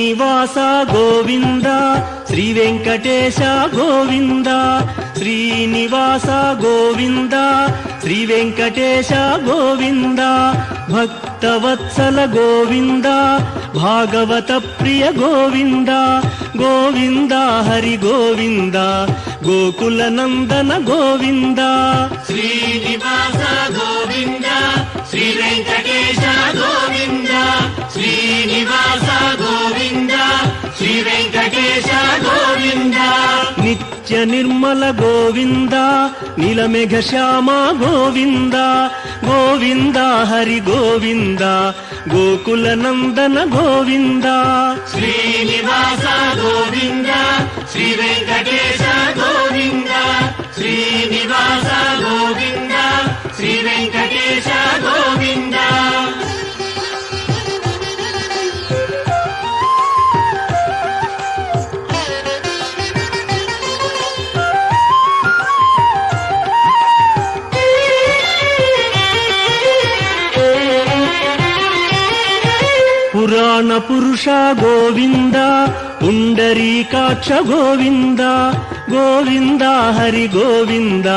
శ్రీనివాస గోవింద శ్రీ వెంకటేశ గోవింద శ్రీనివాస గోవింద శ్రీ వెంకటేశ గోవింద భక్తవత్సల గోవింద భాగవత ప్రియ గోవింద గోవింద హరి గోవింద గోకుల నందన గోవింద శ్రీనివాస గోవింద శ్రీ వెంకటేశ గోవింద శ్రీనివాస గోవింద శ్రీ వెంకటేశ గోవింద నిత్య నిర్మల గోవింద నీలమేఘ శ్యామ గోవింద గోవింద హరి గోవింద గోకుల నందన గోవింద శ్రీనివాస గోవింద శ్రీ వెంకటేశ గోవింద శ్రీనివాస గోవింద శ్రీ వెంకటేశ గోవింద పురాణ పురుష గోవింద పుండరీకాక్ష గోవింద గోవింద హరి గోవింద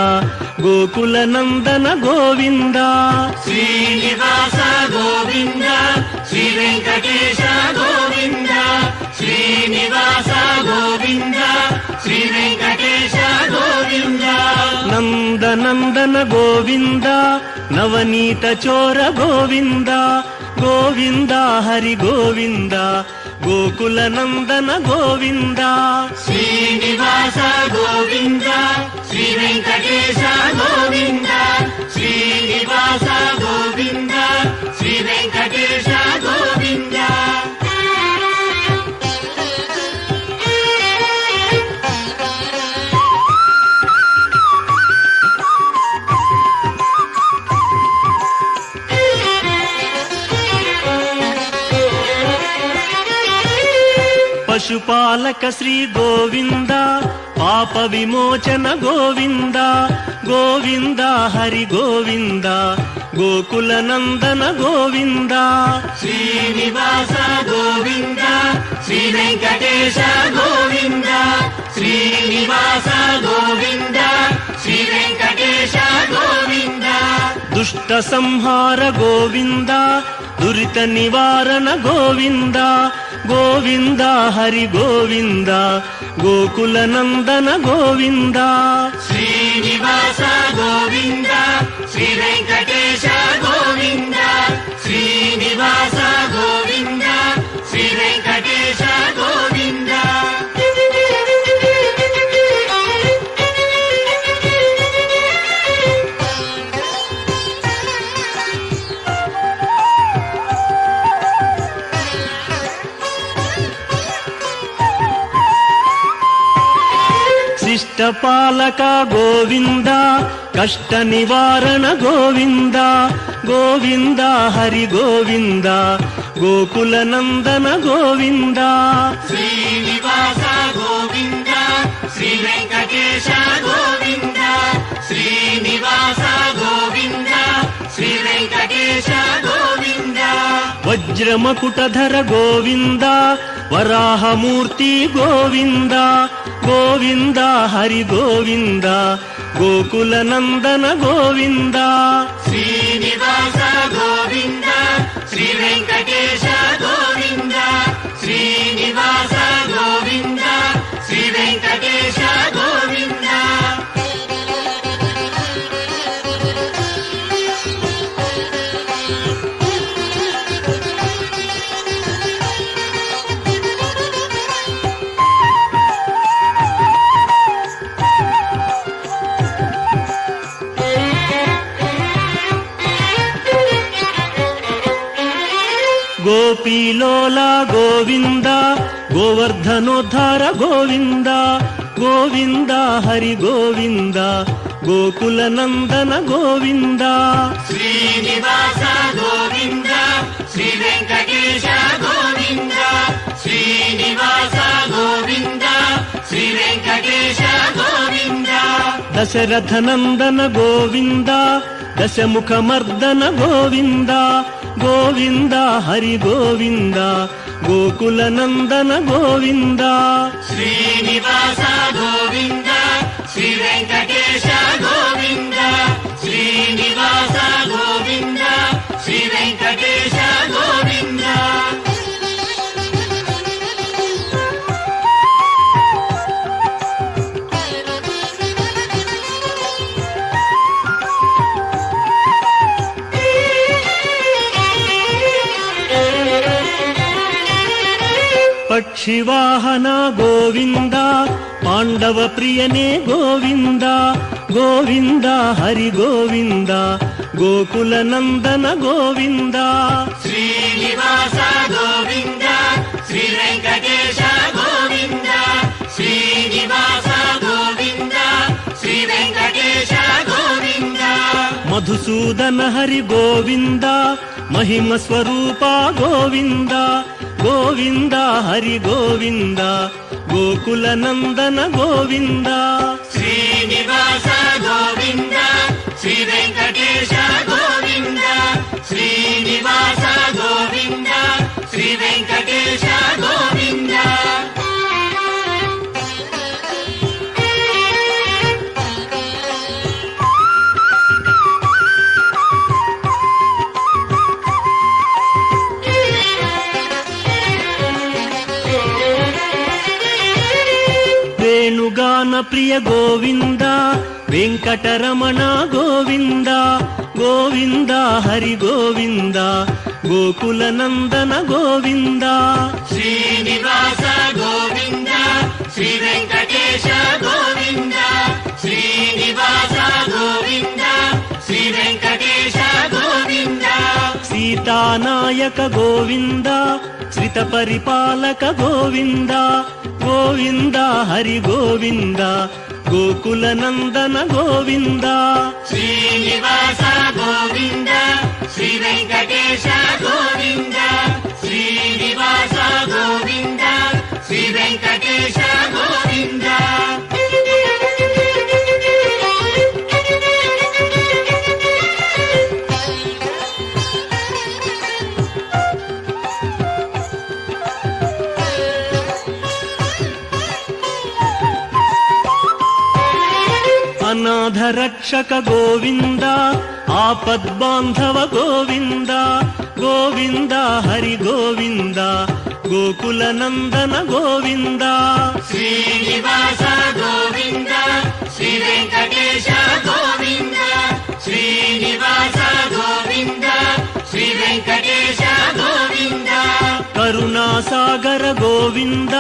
గోకుల నందన గోవింద శ్రీనివాస గోవింద శ్రీ వెంకటేశ గోవింద శ్రీనివాస గోవింద శ్రీ వెంకటేశ గోవింద నందనందన గోవింద నవనీత చోర గోవింద గోవింద హరి గోవింద గోకుల నందన గోవింద శ్రీనివాస గోవింద శ్రీ వెంకటేశ గోవింద శ్రీనివాస గోవింద శ్రీ వెంకటేశ గోవింద పశుపాలక శ్రీ గోవింద పాప విమోచన గోవింద గోవింద హరి గోవింద గోకుల నందన గోవింద శ్రీనివాస గోవింద శ్రీ వెంకటేశ గోవింద శ్రీనివాస గోవింద శ్రీ వెంకటేశ గోవింద దుష్ట సంహార గోవింద దురిత నివారణ గోవింద గోవింద హరి గోవింద గోకుల నందన గోవింద శ్రీనివాస గోవింద శ్రీ వెంకటేశ గోవింద శ్రీనివాస గోవింద శ్రీ వెంకటేశ గోవింద శిష్టపాలక గోవింద కష్ట నివారణ గోవింద గోవింద హరి గోవింద గోకుల నందన గోవింద శ్రీనివాస గోవింద శ్రీ వెంకటేశ గోవింద శ్రీనివాస గోవింద శ్రీ వెంకటేశ గోవింద వజ్రమకుటధర గోవింద వరాహమూర్తి గోవింద గోవింద హరి గోవింద గోకుల నందన గోవింద శ్రీనివాస గోవింద శ్రీ వెంకటేశ గోవింద శ్రీనివాస గోవింద శ్రీ వెంకటేశ గోవింద గోపీలోల గోవింద గోవర్ధనోద్ధార గోవింద గోవింద హరి గోవింద గోకుల నందన గోవింద శ్రీనివాస గోవింద శ్రీ వెంకటేశ గోవింద శ్రీనివాస గోవింద శ్రీ వెంకటేశ గోవింద దశరథ నందన గోవింద దశముఖ మర్దన గోవింద ಗೋವಿಂದ ಹರಿ ಗೋವಿಂದ ಗೋಕುಲ ನಂದನ ಗೋವಿಂದ ಶ್ರೀನಿವಾಸ ಗೋವಿಂದ ಶ್ರೀ ವೆಂಕಟೇಶ ಗೋವಿಂದ ಶ್ರೀನಿವಾಸ ಗೋವಿಂದ ಶ್ರೀ ವೆಂಕಟೇಶ ಗೋವಿಂದ ಪಕ್ಷಿವಾಹನ ಗೋವಿಂದ ಪಾಂಡವ ಪ್ರಿಯನೇ ಗೋವಿಂದ ಗೋವಿಂದ ಹರಿ ಗೋವಿಂದ ಗೋಕುಲ ನಂದನ ಗೋವಿಂದ ಶ್ರೀನಿವಾಸ ಗೋವಿಂದ ಶ್ರೀ ವೆಂಕಟೇಶ ಗೋವಿಂದ ಶ್ರೀನಿವಾಸ ಗೋವಿಂದ ಶ್ರೀ ವೆಂಕಟೇಶ ಗೋವಿಂದ ಮಧುಸೂದನ ಹರಿ ಗೋವಿಂದ ಮಹಿಮ ಸ್ವರೂಪ ಗೋವಿಂದ ಗೋವಿಂದ ಹರಿ ಗೋವಿಂದ ಗೋಕುಲ ನಂದನ ಗೋವಿಂದ ಶ್ರೀನಿವಾಸ ಗೋವಿಂದ ಶ್ರೀ ವೆಂಕಟೇಶ ಗೋವಿಂದ ಶ್ರೀನಿವಾಸ ಗೋವಿಂದ ಶ್ರೀ ವೆಂಕಟೇಶ ಗೋವಿಂದ ವೇಣುಗಾನ ಪ್ರಿಯ ಗೋವಿಂದ ವೆಂಕಟರಮಣ ಗೋವಿಂದ ಗೋವಿಂದ ಹರಿ ಗೋವಿಂದ ಗೋಕುಲ ನಂದನ ಗೋವಿಂದ ಶ್ರೀನಿವಾಸ ಗೋವಿಂದ ಶ್ರೀ ವೆಂಕಟೇಶ ಗೋವಿಂದ ಶ್ರೀನಿವಾಸ ಗೋವಿಂದ ಶ್ರೀ ವೆಂಕಟೇಶ ಗೋವಿಂದ ಸೀತಾನಾಯಕ ಗೋವಿಂದ ಶ್ರಿತ ಪರಿಪಾಲಕ ಗೋವಿಂದ ಗೋವಿಂದ ಹರಿ ಗೋವಿಂದ ಗೋಕುಲ ನಂದನ ಗೋವಿಂದ ಶ್ರೀನಿವಾಸ ಗೋವಿಂದ ಶ್ರೀ ವೆಂಕಟೇಶ ಗೋವಿಂದ ಶ್ರೀನಿವಾಸ ಗೋವಿಂದ ಶ್ರೀ ವೆಂಕಟೇಶ ಗೋವಿಂದ ಅನಾಥ ರಕ್ಷಕ ಗೋವಿಂದ ಆಪದ್ಬಾಂಧವ ಗೋವಿಂದ ಗೋವಿಂದ ಹರಿ ಗೋವಿಂದ ಗೋಕುಲ ನಂದನ ಗೋವಿಂದ ಶ್ರೀನಿವಾಸ ಗೋವಿಂದ ಶ್ರೀ ವೆಂಕಟೇಶ ಗೋವಿಂದ ಶ್ರೀನಿವಾಸ ಗೋವಿಂದ ಶ್ರೀ ವೆಂಕಟೇಶ ಗೋವಿಂದ ಕರುಣಾಸಾಗರ ಗೋವಿಂದ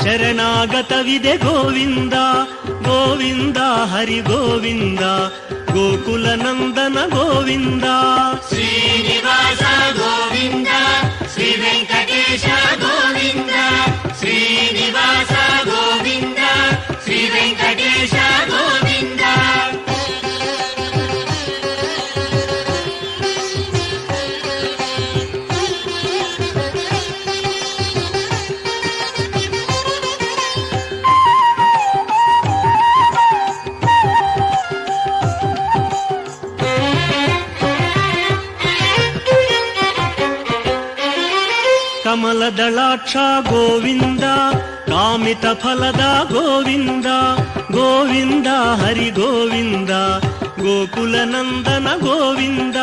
ಶರಣಾಗತವಿದೆ ಗೋವಿಂದ ಗೋವಿಂದ ಹರಿ ಗೋವಿಂದ ಗೋಕುಲ ನಂದನ ಗೋವಿಂದ ಶ್ರೀನಿವಾಸ ಗೋವಿಂದ ಶ್ರೀ ವೆಂಕಟೇಶ ಗೋವಿಂದ ಶ್ರೀನಿವಾಸ ಗೋವಿಂದ ಶ್ರೀ ವೆಂಕಟೇಶ ಗೋವಿಂದ ಕಮಲದಳಾಕ್ಷ ಗೋವಿಂದ ಕಾಮಿತ ಫಲದ ಗೋವಿಂದ ಗೋವಿಂದ ಹರಿ ಗೋವಿಂದ ಗೋಕುಲ ನಂದನ ಗೋವಿಂದ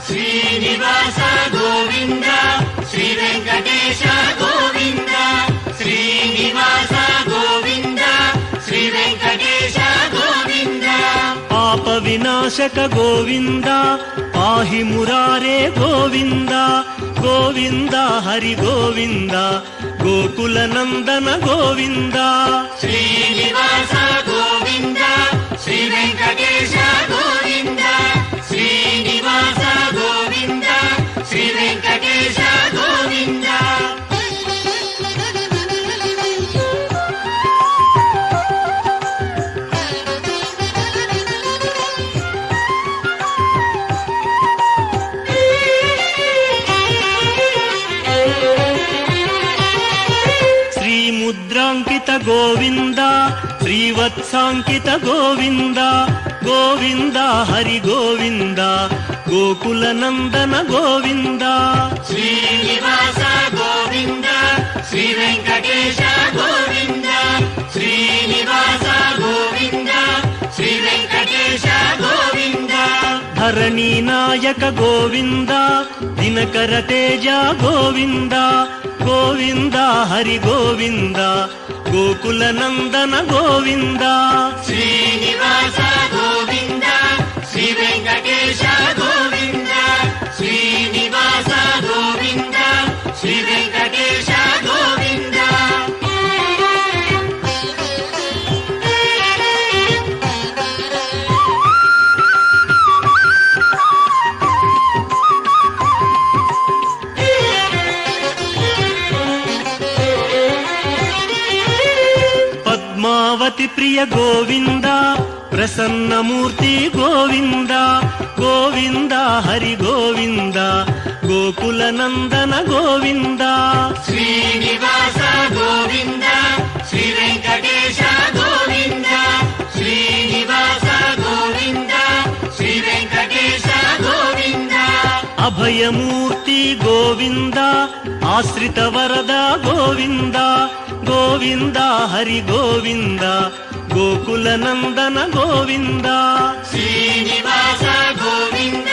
ಶ್ರೀನಿವಾಸ ಗೋವಿಂದ ಶ್ರೀ ವೆಂಕಟೇಶ ಗೋವಿಂದ ಶ್ರೀನಿವಾಸ ಗೋವಿಂದ ಶ್ರೀ ವೆಂಕಟೇಶ ಗೋವಿಂದ ಪಾಪ ವಿನಾಶಕ ಗೋವಿಂದ ಪಾಹಿ ಮುರಾರೇ ಗೋವಿಂದ ಗೋವಿಂದ ಹರಿ ಗೋವಿಂದ ಗೋಕುಲ ನಂದನ ಗೋವಿಂದ ಶ್ರೀನಿವಾಸ ಗೋವಿಂದ ಶ್ರೀ ವೆಂಕಟೇಶ ಗೋವಿಂದ ಶ್ರೀನಿವಾಸ ಗೋವಿಂದ ಶ್ರೀ ವೆಂಕಟೇಶ ಗೋವಿಂದ ಮುದ್ರಾಂಕಿತ ಗೋವಿಂದ ಶ್ರೀವತ್ಸಾಂಕಿತ ಗೋವಿಂದ ಗೋವಿಂದ ಹರಿ ಗೋವಿಂದ ಗೋಕುಲ ನಂದನ ಗೋವಿಂದ ಶ್ರೀನಿವಾಸ ಗೋವಿಂದ ಶ್ರೀ ವೆಂಕಟೇಶ ಗೋವಿಂದ ಶ್ರೀನಿವಾಸ ಗೋವಿಂದ ಶ್ರೀ ವೆಂಕಟೇಶ ಗೋವಿಂದ ಧರಣಿ ನಾಯಕ ಗೋವಿಂದ ದಿನಕರ ತೇಜ ಗೋವಿಂದ ಗೋವಿಂದ ಹರಿ ಗೋವಿಂದ ಗೋಕುಲ ನಂದನ ಗೋವಿಂದ ಶ್ರೀನಿವಾಸ ಗೋವಿಂದ ಶ್ರೀ ವೆಂಕಟೇಶ ಗೋವಿಂದ ಶ್ರೀನಿವಾಸ ಗೋವಿಂದ ಶ್ರೀ ವೆಂಕಟೇಶ ಗೋವಿಂದ ಪದ್ಮಾವತಿ ಪ್ರಿಯ ಗೋವಿಂದ ಪ್ರಸನ್ನ ಮೂರ್ತಿ ಗೋವಿಂದ ಗೋವಿಂದ ಹರಿ ಗೋವಿಂದ ಗೋಕುಲ ನಂದನ ಗೋವಿಂದ ಶ್ರೀನಿವಾಸ ಗೋವಿಂದ ಶ್ರೀ ವೆಂಕಟೇಶ ಗೋವಿಂದ ಶ್ರೀನಿವಾಸ ಗೋವಿಂದ ಶ್ರೀ ವೆಂಕಟೇಶ ಗೋವಿಂದ ಅಭಯಮೂರ್ತಿ ಗೋವಿಂದ ಆಶ್ರಿತ ವರದ ಗೋವಿಂದ ಗೋವಿಂದ ಹರಿ ಗೋವಿಂದ ಗೋಕುಲ ನಂದನ ಗೋವಿಂದ ಶ್ರೀನಿವಾಸ ಗೋವಿಂದ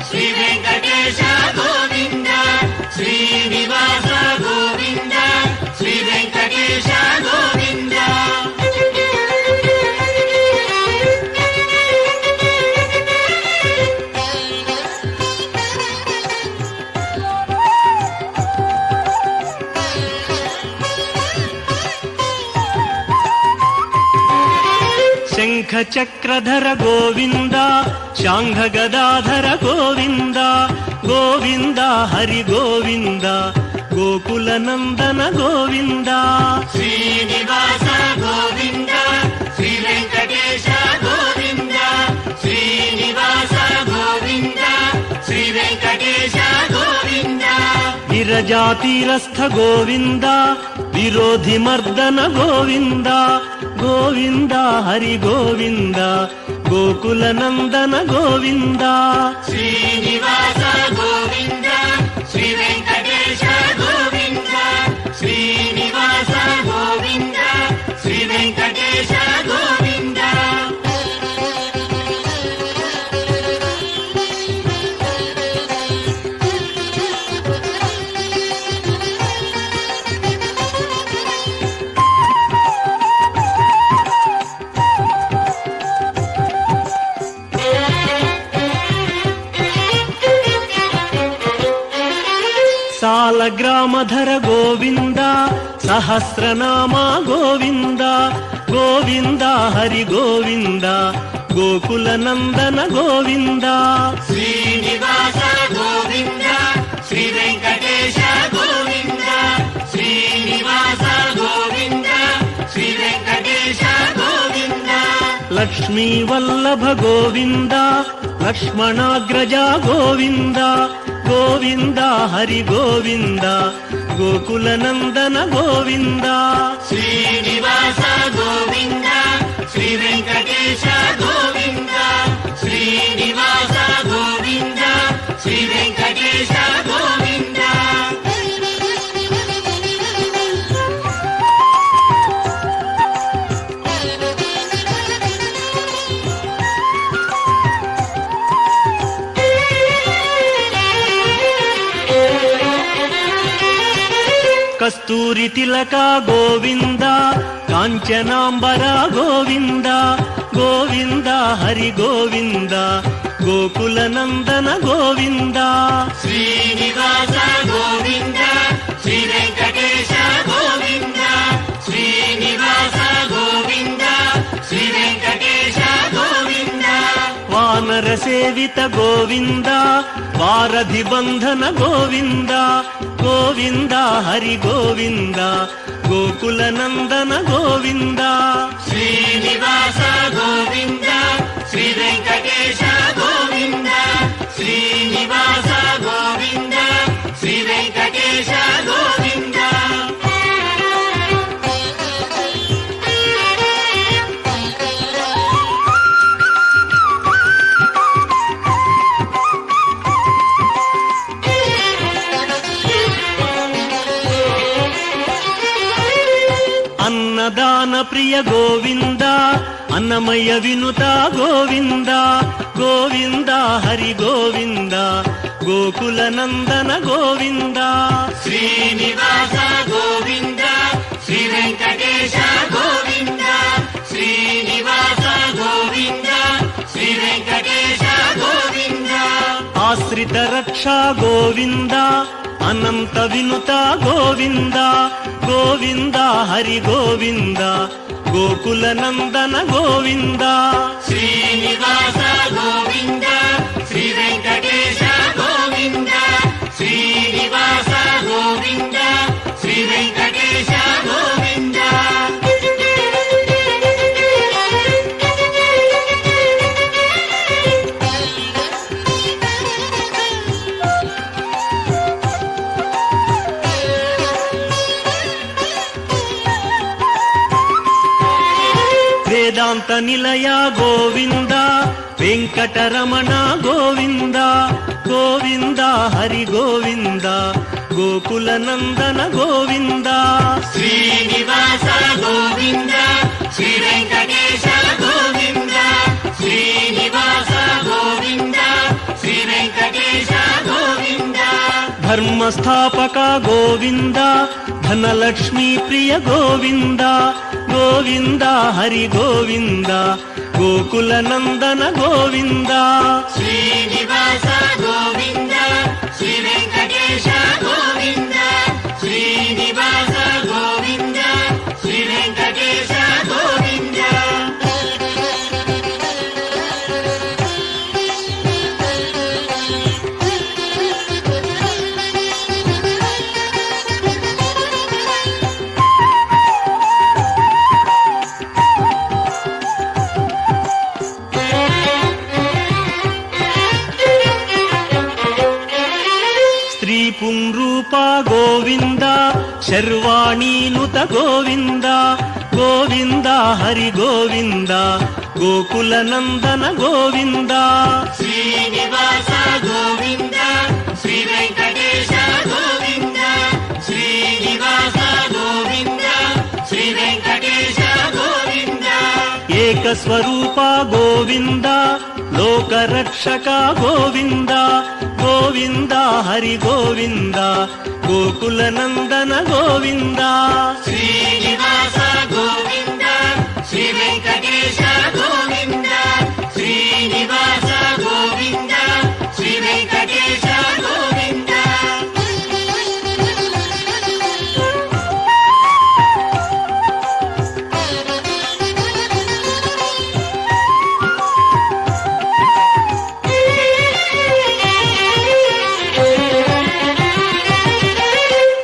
ಶ್ರೀ ವೆಂಕಟೇಶ ಗೋವಿಂದ ಶ್ರೀನಿವಾಸ ಗೋವಿಂದ ಶ್ರೀ ವೆಂಕಟೇಶ ಗೋವಿಂದ ಶಂಖ ಚಕ್ರಧರ ಗೋವಿಂದ ಶಾಂಘ ಗದಾಧರ ಗೋವಿಂದ ಗೋವಿಂದ ಹರಿ ಗೋವಿಂದ ಗೋಕುಲ ನಂದನ ಗೋವಿಂದ ಶ್ರೀನಿವಾಸ ಗೋವಿಂದ ಶ್ರೀ ವೆಂಕಟೇಶ ಗೋವಿಂದ ಶ್ರೀನಿವಾಸ ಗೋವಿಂದ ಶ್ರೀ ವೆಂಕಟೇಶ ಗೋವಿಂದ ವಿರಜಾತೀರಸ್ಥ ಗೋವಿಂದ ವಿರೋಧಿ ಮರ್ದನ ಗೋವಿಂದ ಗೋವಿಂದ ಹರಿ ಗೋವಿಂದ ಗೋಕುಲ ನಂದನ ಗೋವಿಂದ ಶ್ರೀನಿವಾಸ ಗೋವಿಂದ ಶ್ರೀ ವೆಂಕಟೇಶ ಗೋವಿಂದ ಶ್ರೀನಿವಾಸ ಗೋವಿಂದ ಶ್ರೀ ವೆಂಕಟೇಶ ಗೋವಿಂದ ಸಾಲಗ್ರಾಮಧರ ಗೋವಿಂದ ಸಹಸ್ರನಾಮ ಗೋವಿಂದ ಗೋವಿಂದ ಹರಿ ಗೋವಿಂದ ಗೋಕುಲ ನಂದನ ಗೋವಿಂದ ಶ್ರೀನಿವಾಸ ಗೋವಿಂದ ಶ್ರೀ ವೆಂಕಟೇಶ ಗೋವಿಂದ ಶ್ರೀನಿವಾಸ ಗೋವಿಂದ ಶ್ರೀ ವೆಂಕಟೇಶ ಗೋವಿಂದ ಲಕ್ಷ್ಮೀ ವಲ್ಲಭ ಗೋವಿಂದ ಲಕ್ಷ್ಮಣಾಗ್ರಜ ಗೋವಿಂದ ಗೋವಿಂದ ಹರಿ ಗೋವಿಂದ ಗೋಕುಲ ನಂದನ ಗೋವಿಂದ ಶ್ರೀನಿವಾಸ ಗೋವಿಂದ ಶ್ರೀ ವೆಂಕಟೇಶ ಗೋವಿಂದ ಶ್ರೀನಿವಾಸ ಗೋವಿಂದ ಶ್ರೀ ವೆಂಕಟೇಶ ಗೋವಿಂದ ಕಸ್ತೂರಿ ತಿಲಕ ಗೋವಿಂದ ಕಾಂಚನಾಂಬರ ಗೋವಿಂದ ಗೋವಿಂದ ಹರಿ ಗೋವಿಂದ ಗೋಕುಲ ನಂದನ ಗೋವಿಂದ ಶ್ರೀನಿವಾಸ ಗೋವಿಂದ ಶ್ರೀ ವೆಂಕಟೇಶ ಗೋವಿಂದ ಶ್ರೀನಿವಾಸ ಗೋವಿಂದ ಶ್ರೀ ವೆಂಕಟೇಶ ಗೋವಿಂದ ವಾನರ ಸೇವಿತ ಗೋವಿಂದ ವಾರಧಿ ಬಂಧನ ಗೋವಿಂದ ಗೋವಿಂದ ಹರಿ ಗೋವಿಂದ ಗೋಕುಲ ನಂದನ ಗೋವಿಂದ ಶ್ರೀನಿವಾಸ ಗೋವಿಂದ ಶ್ರೀ ವೆಂಕಟೇಶ ಗೋವಿಂದ ಶ್ರೀನಿವಾಸ ಗೋವಿಂದ ಶ್ರೀ ವೆಂಕಟೇಶ ಗೋವಿಂದ ಅನ್ನದಾನ ಪ್ರಿಯ ಗೋವಿಂದ ಅನ್ನಮಯ ವಿನುತ ಗೋವಿಂದ ಗೋವಿಂದ ಹರಿ ಗೋವಿಂದ ಗೋಕುಲ ನಂದನ ಗೋವಿಂದ ಶ್ರೀನಿವಾಸ ಗೋವಿಂದ ಶ್ರೀ ವೆಂಕಟೇಶ ಗೋವಿಂದ ಶ್ರೀನಿವಾಸ ಗೋವಿಂದ ಶ್ರೀ ವೆಂಕಟೇಶ ಗೋವಿಂದ ಆಶ್ರಿತ ರಕ್ಷಾ ಗೋವಿಂದ ಅನಂತ ವಿನುತ ಗೋವಿಂದ ಗೋವಿಂದ ಹರಿ ಗೋವಿಂದ ಗೋಕುಲ ನಂದನ ಗೋವಿಂದ ಶ್ರೀನಿವಾಸ ಗೋವಿಂದ ಶ್ರೀ ವೆಂಕಟೇಶ ಗೋವಿಂದ ಶ್ರೀನಿವಾಸ ಗೋವಿಂದ ಶ್ರೀ ವೆಂಕಟೇಶ ಗೋವಿಂದ ವೇದಾಂತ ನಿಲಯ ಗೋವಿಂದ ವೆಂಕಟರಮಣ ಗೋವಿಂದ ಗೋವಿಂದ ಹರಿ ಗೋವಿಂದ ಗೋಕುಲ ನಂದನ ಗೋವಿಂದ ಶ್ರೀನಿವಾಸ ಗೋವಿಂದ ಶ್ರೀ ವೆಂಕಟೇಶ ಗೋವಿಂದ ಶ್ರೀನಿವಾಸ ಗೋವಿಂದ ಶ್ರೀ ವೆಂಕಟೇಶ ಗೋವಿಂದ ಧರ್ಮಸ್ಥಾಪಕ ಗೋವಿಂದ ಧನಲಕ್ಷ್ಮೀ ಪ್ರಿಯ ಗೋವಿಂದ ಗೋವಿಂದ ಹರಿ ಗೋವಿಂದ ಗೋಕುಲ ನಂದನ ಗೋವಿಂದ ಶ್ರೀನಿವಾಸ ಗೋವಿಂದ ಶ್ರೀ ವೆಂಕಟೇಶ ಗೋವಿಂದ ಶ್ರೀನಿವಾಸ ಗೋವಿಂದ ಶ್ರೀ ವೆಂಕಟೇಶ ಗೋವಿಂದ ಪುಂರೂಪ ಗೋವಿಂದ ಶರ್ವಾಣೀನುತ ಗೋವಿಂದ ಗೋವಿಂದ ಹರಿ ಗೋವಿಂದ ಗೋಕುಲ ನಂದನ ಗೋವಿಂದ ಶ್ರೀನಿವಾಸ ಗೋವಿಂದ ಶ್ರೀ ವೆಂಕಟೇಶ ಗೋವಿಂದ ಶ್ರೀನಿವಾಸ ಗೋವಿಂದ ಶ್ರೀ ವೆಂಕಟೇಶ ಗೋವಿಂದ ಏಕಸ್ವರೂಪ ಗೋವಿಂದ ಲೋಕರಕ್ಷಕ ಗೋವಿಂದ ಗೋವಿಂದ ಹರಿ ಗೋವಿಂದ ಗೋಕುಲ ನಂದನ ಗೋವಿಂದ ಶ್ರೀನಿವಾಸ ಗೋವಿಂದ ಶ್ರೀ ವೆಂಕಟೇಶ ಗೋವಿಂದ ಶ್ರೀನಿವಾಸ ಗೋವಿಂದ ಶ್ರೀ ವೆಂಕಟೇಶ ಗೋವಿಂದ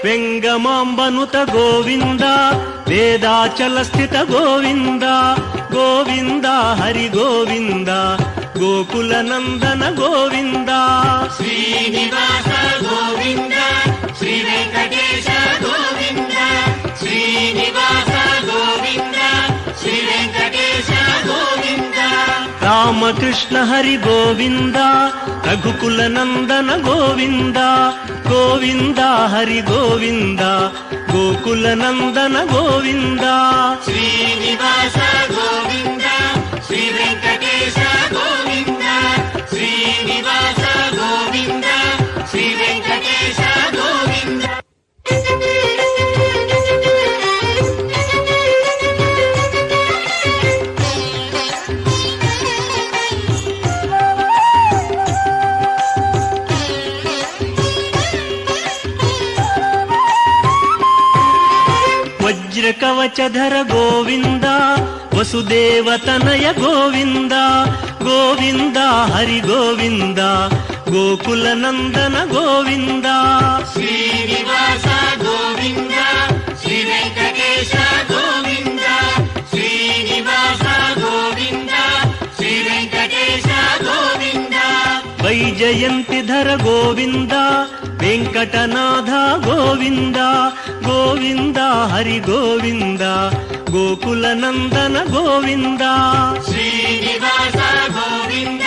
ವೆಂಗಮಾಂಬನುತ ಗೋವಿಂದ ವೇದಾಚಲ ಸ್ಥಿತ ಗೋವಿಂದ ಗೋವಿಂದ ಹರಿ ಗೋವಿಂದ ಗೋಕುಲ ನಂದನ ಗೋವಿಂದ ಶ್ರೀನಿವಾಸ ಗೋವಿಂದ ಶ್ರೀ ವೆಂಕಟೇಶ ಗೋವಿಂದ ಶ್ರೀನಿವಾಸ ಗೋವಿಂದ ಶ್ರೀ ವೆಂಕಟೇಶ ಗೋವಿಂದ ರಾಮಕೃಷ್ಣ ಹರಿ ಗೋವಿಂದ ರಘುಕುಲ ನಂದನ ಗೋವಿಂದ ಗೋವಿಂದ ಹರಿ ಗೋವಿಂದ ಗೋಕುಲ ನಂದನ ಗೋವಿಂದ ಶ್ರೀನಿವಾಸ ಗೋವಿಂದ ಶ್ರೀ ವೆಂಕಟೇಶ ಗೋವಿಂದ ಶ್ರೀನಿವಾಸ ಗೋವಿಂದ ಶ್ರೀ ವೆಂಕಟೇಶ ಗೋವಿಂದ ವಜ್ರ ಕವಚಧರ ಗೋವಿಂದ ವಸುದೇವತನಯ ಗೋವಿಂದ ಗೋವಿಂದ ಹರಿ ಗೋವಿಂದ ಗೋಕುಲ ನಂದನ ಗೋವಿಂದ ಶ್ರೀನಿವಾಸ ಗೋವಿಂದ ಶ್ರೀ ವೆಂಕಟೇಶ ಗೋವಿಂದ ಶ್ರೀನಿವಾಸ ಗೋವಿಂದ ಶ್ರೀ ವೆಂಕಟೇಶ ಗೋವಿಂದ ವೈಜಯಂತಿಧರ ಗೋವಿಂದ ವೆಂಕಟನಾಥ ಗೋವಿಂದ ಗೋವಿಂದ ಹರಿ ಗೋವಿಂದ ಗೋಕುಲ ನಂದನ ಗೋವಿಂದ ಶ್ರೀನಿವಾಸ ಗೋವಿಂದ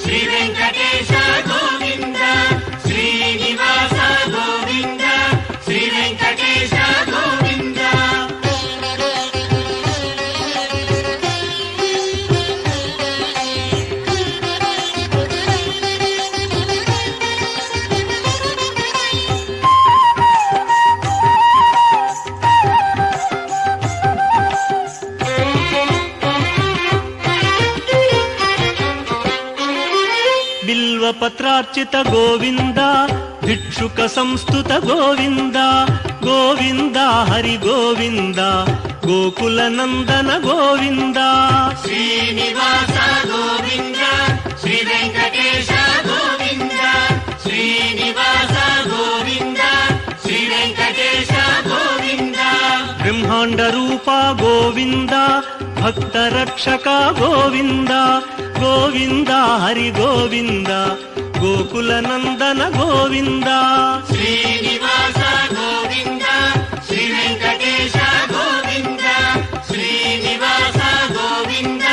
ಶ್ರೀ ವೆಂಕಟೇಶ ಗೋವಿಂದ ಶ್ರೀನಿವಾಸ ಗೋವಿಂದ ಶ್ರೀ ವೆಂಕಟೇಶ ಗೋವಿಂದ ಬಿಲ್ವಪತ್ರಾರ್ಚಿತ ಗೋವಿಂದ ಭಿಕ್ಷುಕ ಸಂಸ್ತುತ ಗೋವಿಂದ ಗೋವಿಂದ ಹರಿ ಗೋವಿಂದ ಗೋಕುಲ ನಂದನ ಗೋವಿಂದ ಶ್ರೀನಿವಾಸ ಗೋವಿಂದ ಶ್ರೀ ವೆಂಕಟೇಶ ಗೋವಿಂದ ಶ್ರೀನಿವಾಸ ಗೋವಿಂದ ಶ್ರೀ ವೆಂಕಟೇಶ ಗೋವಿಂದ ಬ್ರಹ್ಮಾಂಡ ರೂಪ ಗೋವಿಂದ ಭಕ್ತ ರಕ್ಷಕ ಗೋವಿಂದ ಗೋವಿಂದ ಹರಿ ಗೋವಿಂದ ಗೋಕುಲ ನಂದನ ಗೋವಿಂದ ಶ್ರೀನಿವಾಸ ಗೋವಿಂದ ಶ್ರೀ ವೆಂಕಟೇಶ ಗೋವಿಂದ ಶ್ರೀನಿವಾಸ ಗೋವಿಂದ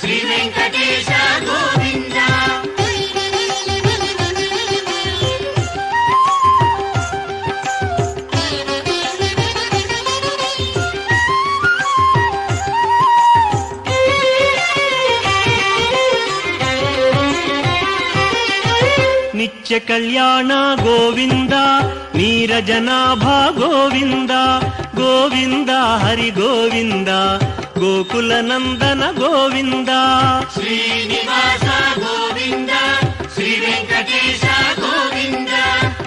ಶ್ರೀ ವೆಂಕಟೇಶ ಗೋವಿಂದ ನಿತ್ಯ ಕಲ್ಯಾಣ ಗೋವಿಂದ ನೀರಜನಾಭ ಗೋವಿಂದ ಗೋವಿಂದ ಹರಿ ಗೋವಿಂದ ಗೋಕುಲ ನಂದನ ಗೋವಿಂದ ಶ್ರೀನಿವಾಸ ಗೋವಿಂದ ಶ್ರೀ ವೆಂಕಟೇಶ ಗೋವಿಂದ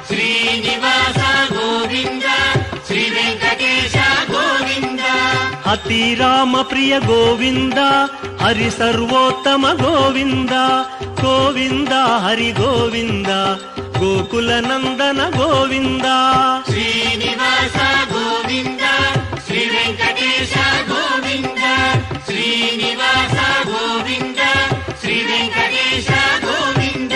ಶ್ರೀನಿವಾಸ ಗೋವಿಂದ ಶ್ರೀ ವೆಂಕಟೇಶ ಗೋವಿಂದ ಅತಿ ರಾಮ ಪ್ರಿಯ ಗೋವಿಂದ ಹರಿ ಸರ್ವೋತ್ತಮ ಗೋವಿಂದ ಗೋವಿಂದ ಹರಿ ಗೋವಿಂದ ಗೋಕುಲ ನಂದನ ಗೋವಿಂದ ಶ್ರೀನಿವಾಸ ಗೋವಿಂದ ಶ್ರೀ ವೆಂಕಟೇಶ ಗೋವಿಂದ ಶ್ರೀನಿವಾಸ ಗೋವಿಂದ ಶ್ರೀ ವೆಂಕಟೇಶ ಗೋವಿಂದ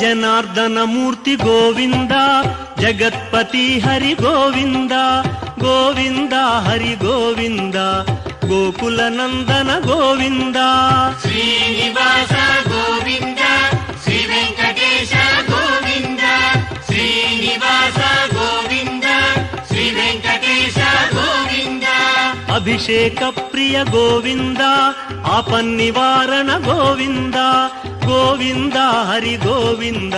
ಜನಾರ್ದನ ಮೂರ್ತಿ ಗೋವಿಂದ ಜಗತ್ಪತಿ ಹರಿ ಗೋವಿಂದ ಗೋವಿಂದ ಹರಿ ಗೋವಿಂದ ಗೋಕುಲ ನಂದನ ಗೋವಿಂದ ಶ್ರೀನಿವಾಸ ಗೋವಿಂದ ಶ್ರೀ ವೆಂಕಟೇಶ ಗೋವಿಂದ ಶ್ರೀನಿವಾಸ ಗೋವಿಂದ ಶ್ರೀ ವೆಂಕಟೇಶ ಗೋವಿಂದ ಅಭಿಷೇಕ ಪ್ರಿಯ ಗೋವಿಂದ ಆಪನ್ನಿವಾರಣ ಗೋವಿಂದ ಗೋವಿಂದ ಹರಿ ಗೋವಿಂದ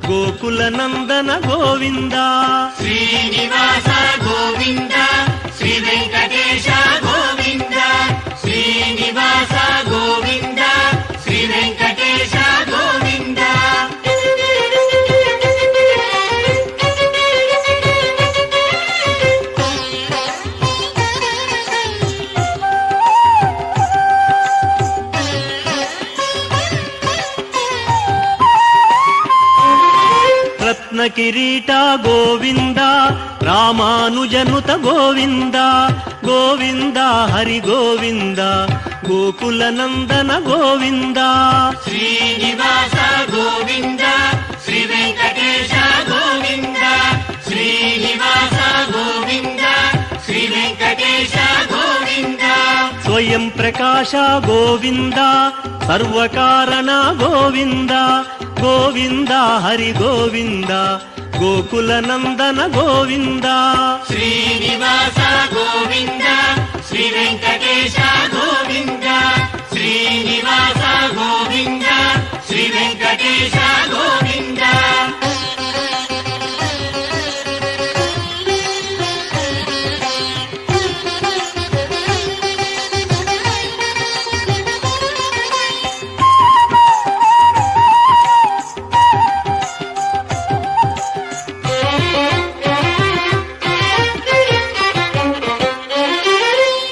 ಗೋಕುಲ ನಂದನ ಗೋವಿಂದ ಶ್ರೀನಿವಾಸ ಗೋವಿಂದ ಶ್ರೀ ವೆಂಕಟೇಶ ಗೋವಿಂದ ಶ್ರೀನಿವಾಸ ಗೋವಿಂದ ಶ್ರೀ ವೆಂಕಟೇಶ ಗೋವಿಂದ ರತ್ನ ಕಿರೀಟ ಗೋವಿಂದ ರಾಮಾನುಜನುತ ಗೋವಿಂದ ಗೋವಿಂದ ಹರಿ ಗೋವಿಂದ ಗೋಕುಲ ನಂದನ ಗೋವಿಂದ ಶ್ರೀನಿವಾಸ ಗೋವಿಂದ ಶ್ರೀ ವೆಂಕಟೇಶ ಗೋವಿಂದ ಶ್ರೀನಿವಾಸ ಗೋವಿಂದ ಶ್ರೀ ವೆಂಕಟೇಶ ಗೋವಿಂದ ಸ್ವಯಂ ಪ್ರಕಾಶ ಗೋವಿಂದ ಸರ್ವಕಾರಣ ಗೋವಿಂದ ಗೋವಿಂದ ಹರಿ ಗೋವಿಂದ ಗೋಕುಲ ನಂದನ ಗೋವಿಂದ ಶ್ರೀನಿವಾಸ ಗೋವಿಂದ ಶ್ರೀ ವೆಂಕಟೇಶ ಗೋವಿಂದ ಶ್ರೀನಿವಾಸ ಗೋವಿಂದ ಶ್ರೀ ವೆಂಕಟೇಶ ಗೋವಿಂದ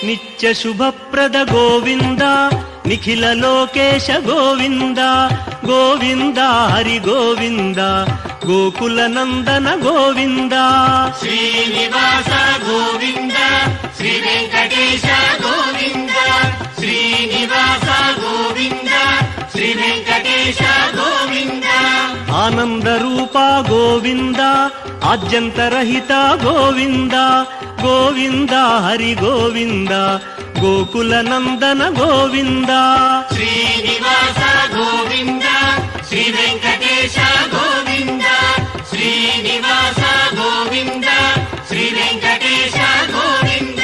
ನಿತ್ಯ ಶುಭಪ್ರದ ಗೋವಿಂದ ನಿಖಿಲ ಲೋಕೇಶ ಗೋವಿಂದ ಗೋವಿಂದ ಹರಿ ಗೋವಿಂದ ಗೋಕುಲ ನಂದನ ಗೋವಿಂದ ಶ್ರೀನಿವಾಸ ಗೋವಿಂದ ಶ್ರೀ ವೆಂಕಟೇಶ ಗೋವಿಂದ ಶ್ರೀನಿವಾಸ ಗೋವಿಂದ ಶ್ರೀ ವೆಂಕಟೇಶ ಗೋವಿಂದ ಆನಂದ ರೂಪ ಗೋವಿಂದ ಆದ್ಯಂತರಹಿತ ಗೋವಿಂದ ಗೋವಿಂದ ಹರಿ ಗೋವಿಂದ ಗೋಕುಲ ನಂದನ ಗೋವಿಂದ ಶ್ರೀನಿವಾಸ ಗೋವಿಂದ ಶ್ರೀ ವೆಂಕಟೇಶ ಗೋವಿಂದ ಶ್ರೀನಿವಾಸ ಗೋವಿಂದ ಶ್ರೀ ವೆಂಕಟೇಶ ಗೋವಿಂದ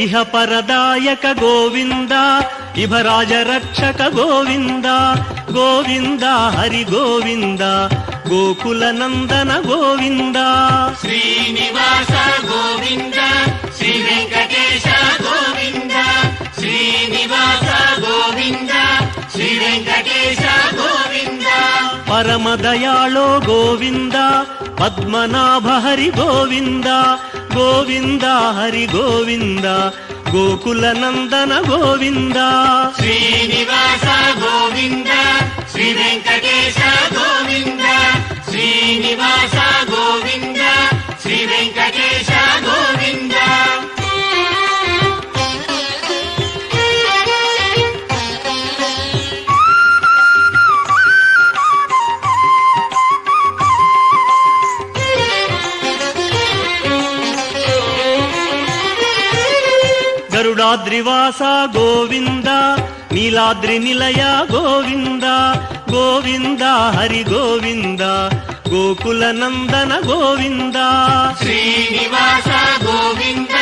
ಇಹ ಪರದಾಯಕ ಗೋವಿಂದ ಇಭರಾಜ ರಕ್ಷಕ ಗೋವಿಂದ ಗೋವಿಂದ ಹರಿ ಗೋವಿಂದ ಗೋಕುಲ ನಂದನ ಗೋವಿಂದ ಶ್ರೀನಿವಾಸ ಗೋವಿಂದ ಶ್ರೀ ವೆಂಕಟೇಶ ಗೋವಿಂದ ಶ್ರೀನಿವಾಸ ಗೋವಿಂದ ಶ್ರೀ ವೆಂಕಟೇಶ ಗೋವಿಂದ ಪರಮ ದಯಾಳೋ ಗೋವಿಂದ ಪದ್ಮನಾಭ ಹರಿ ಗೋವಿಂದ ಗೋವಿಂದ ಹರಿ ಗೋವಿಂದ ಗೋಕುಲ ನಂದನ ಗೋವಿಂದ ಶ್ರೀನಿವಾಸ ಗೋವಿಂದ ಶ್ರೀ ವೆಂಕಟೇಶ ಗೋವಿಂದ ಶ್ರೀನಿವಾಸ ಗೋವಿಂದ ಶ್ರೀ ವೆಂಕಟೇಶ ಗೋವಿಂದ ಗರುಡಾದ್ರಿವಾಸ ಗೋವಿಂದ ನೀಲಾದ್ರಿ ನಿಲಯ ಗೋವಿಂದ ಗೋವಿಂದ ಹರಿ ಗೋವಿಂದ ಗೋಕುಲ ನಂದನ ಗೋವಿಂದ ಶ್ರೀನಿವಾಸ ಗೋವಿಂದ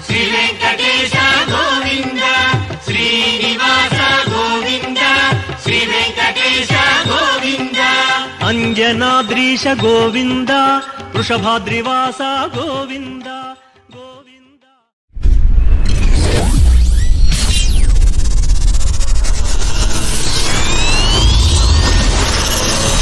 ಶ್ರೀ ವೆಂಕಟೇಶ ಗೋವಿಂದ ಶ್ರೀನಿವಾಸ ಗೋವಿಂದ ಶ್ರೀ ವೆಂಕಟೇಶ ಗೋವಿಂದ ಅಂಜನಾದ್ರೀಶ ಗೋವಿಂದ ವೃಷಭಾದ್ರಿವಾಸ ಗೋವಿಂದ